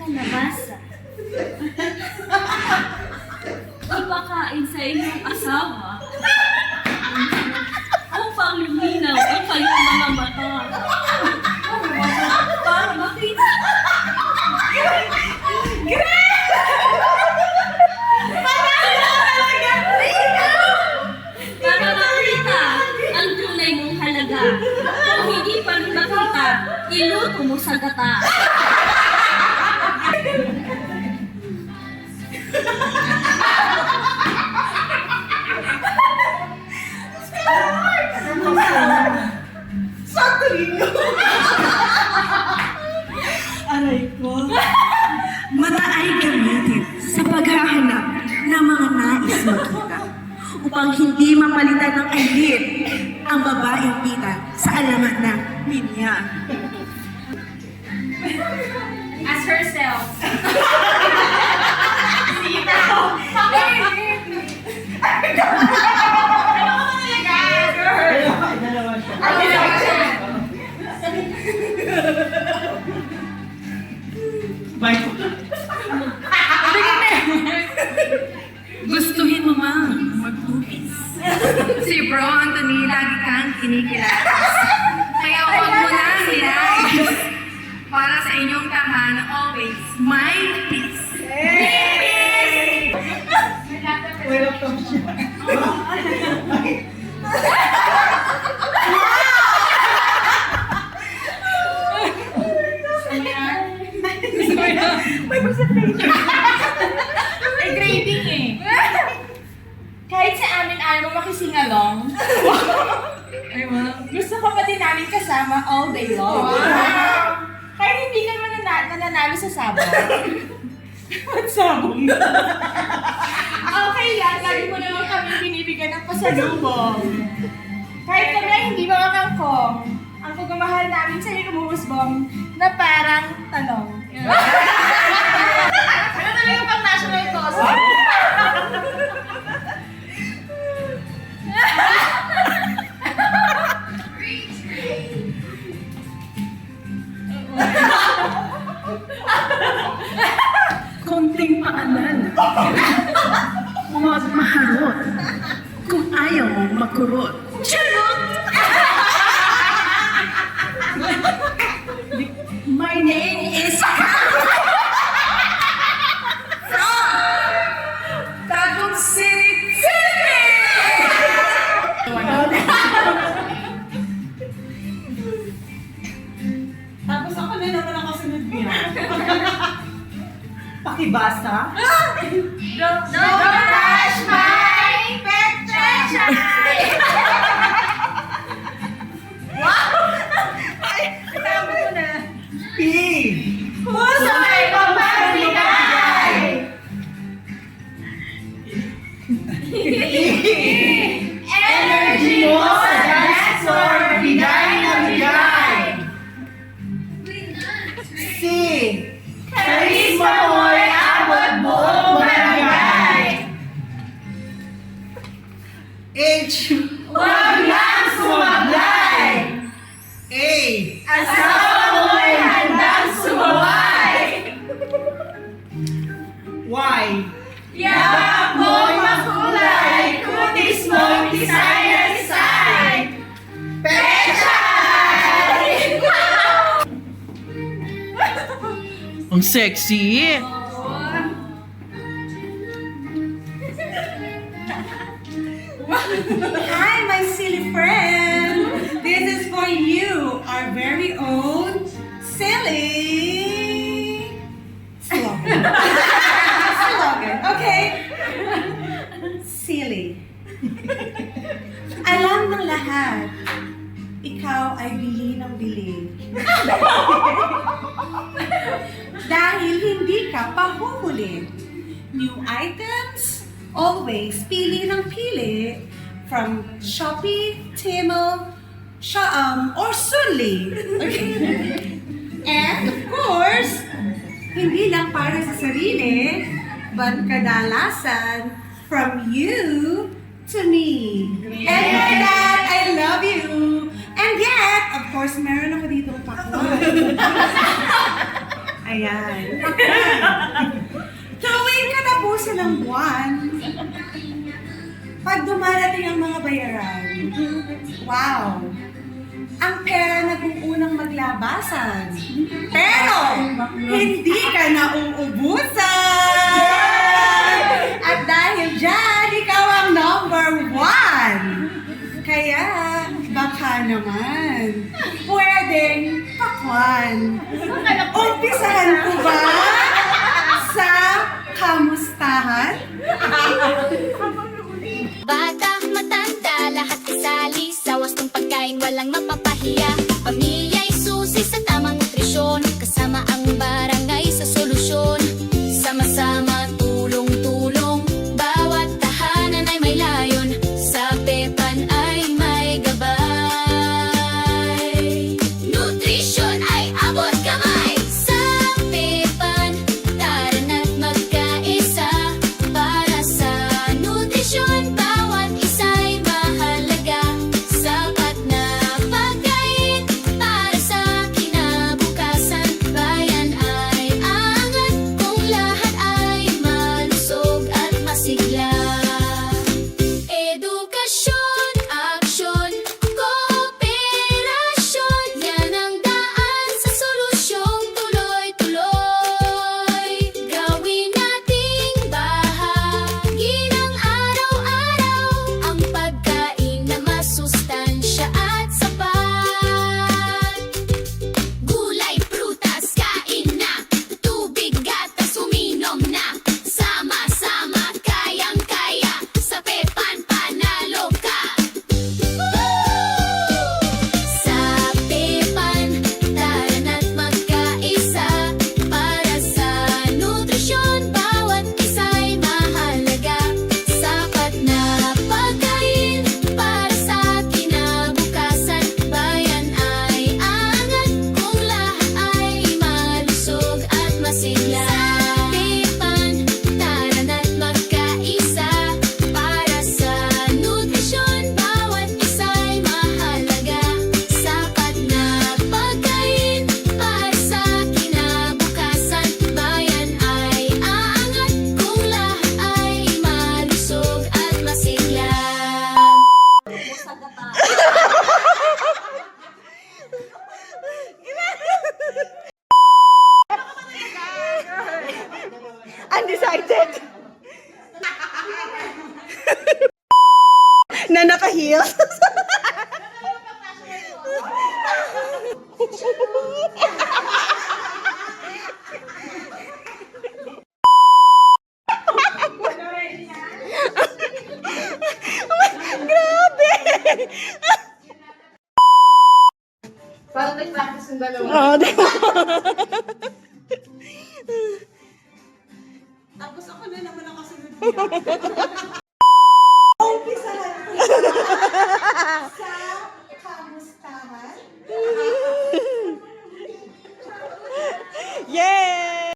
kalabasa. Ipakain sa inyong asawa upang luminaw ang kanyang mga mata. Para makita. Para makita ang tunay mong halaga. Kung hindi pa rin makita, iluto mo sa gata. Sakto ninyo! Aray ko. Mata ay gamitin sa paghahanap ng mga nais makita upang hindi mapalitan ng elite ang babaeng kita sa alamat ng linya. As herself. Bye. Gustuhin mo mang magtupis. Si Bro Anthony lagi kang kinikilatis. Kaya huwag mo na hinais. Para sa inyong tahanan, always my peace. Well, of course. May presentation. Ay, grading eh. Kahit sa amin ayaw mo makisingalong. Ay, wow. Gusto ko pa din namin kasama all day long. Wow. Kahit hindi ka naman nananalo sa sabong. What sabong? Okay lang, lagi mo naman kami binibigyan ng pasalubong. Kahit kami ay hindi mga kangkong, ang pagmamahal namin sa'yo kumuhusbong na parang talong. Ano talaga pang national cause? Konting paalala. Huwag maharot. Kung ayaw mo makurot. Charot! My name is Tagum City, Tapos ako na naman ang kasunod niya. Pakibasa? Don't touch my pet treasure! Tama ko na. P. Puso ay pagbibigay! Energy mo sa dancer, bigay na bigay! C. Karisma mo'y abot buong barangay! H. Huwag lang sumablay! A. Asawa mo'y handang sumaway! Y. Yakap mo'y makulay, kutis mo'y tisay-tisay! Pechay! Ang sexy! Hi, my silly friend. This is for you, our very own silly slogan. Slogan, okay? Silly. Alam ng lahat, ikaw ay bili ng bili. Dahil hindi ka pahuhuli. New items, always pili ng pili from Shopee, Temu, or Sunli. Okay? And of course, hindi lang para sa sarili, but kadalasan from you to me. And for that, I love you. And yet, of course, meron ako dito pakwan. Ayan. ng buwan, pag dumarating ang mga bayaran, wow! Ang pera nag-uunang maglabasan. Pero, hindi ka nauubusan! At dahil dyan, ikaw ang number 1! Kaya, baka naman, pwedeng pakwan. Umpisahan ko ba sa kamustahan? Bata, matanda, lahat kasali sa wastong pagkain, walang mapapahiya. Pamilya'y susi sa tamang nutrisyon, kasama ang barangay sa solusyon. Sama-sama, tulong-tulong, bawat tahanan ay may layon, sa Pepan ay may gabay. Nutrisyon ay abot kamay, sa Pepan, tara na't magkaisa. Para sa nutrisyon, bawat isa'y mahalaga. Sapat na pagkain para sa kinabukasan. Bayan ay angat kung lahat ay malusog at masigla. Edukasyon, aksyon, kooperasyon, yan ang daan sa solusyong tuloy-tuloy. Gawin nating bahagi ng araw-araw ang pagkain na masustansya at sapat. Gulay, prutas, kain na, tubig, gatas, uminom na. Sama-sama, kayang-kaya, sa Pepan panalo ka. Sa Pepan, tara na't magkaisa. Para sa nutrisyon, bawat isa'y mahalaga. Sapat na pagkain para sa kinabukasan. Bayan ay angat kung lahat ay malusog at masigla. Pepan, tara na't magkaisa. Para sa nutrisyon, bawat isa'y mahalaga. Sapat na pagkain para sa kinabukasan. Bayan ay aangat kung lahat ay malusog at masigla. Undecided. Na naka-heels. Grabe! Parang nag-practice yung dalawa. Oh, di ba? Tapos ako na naman nakasunod niya. Umpisahan ko sa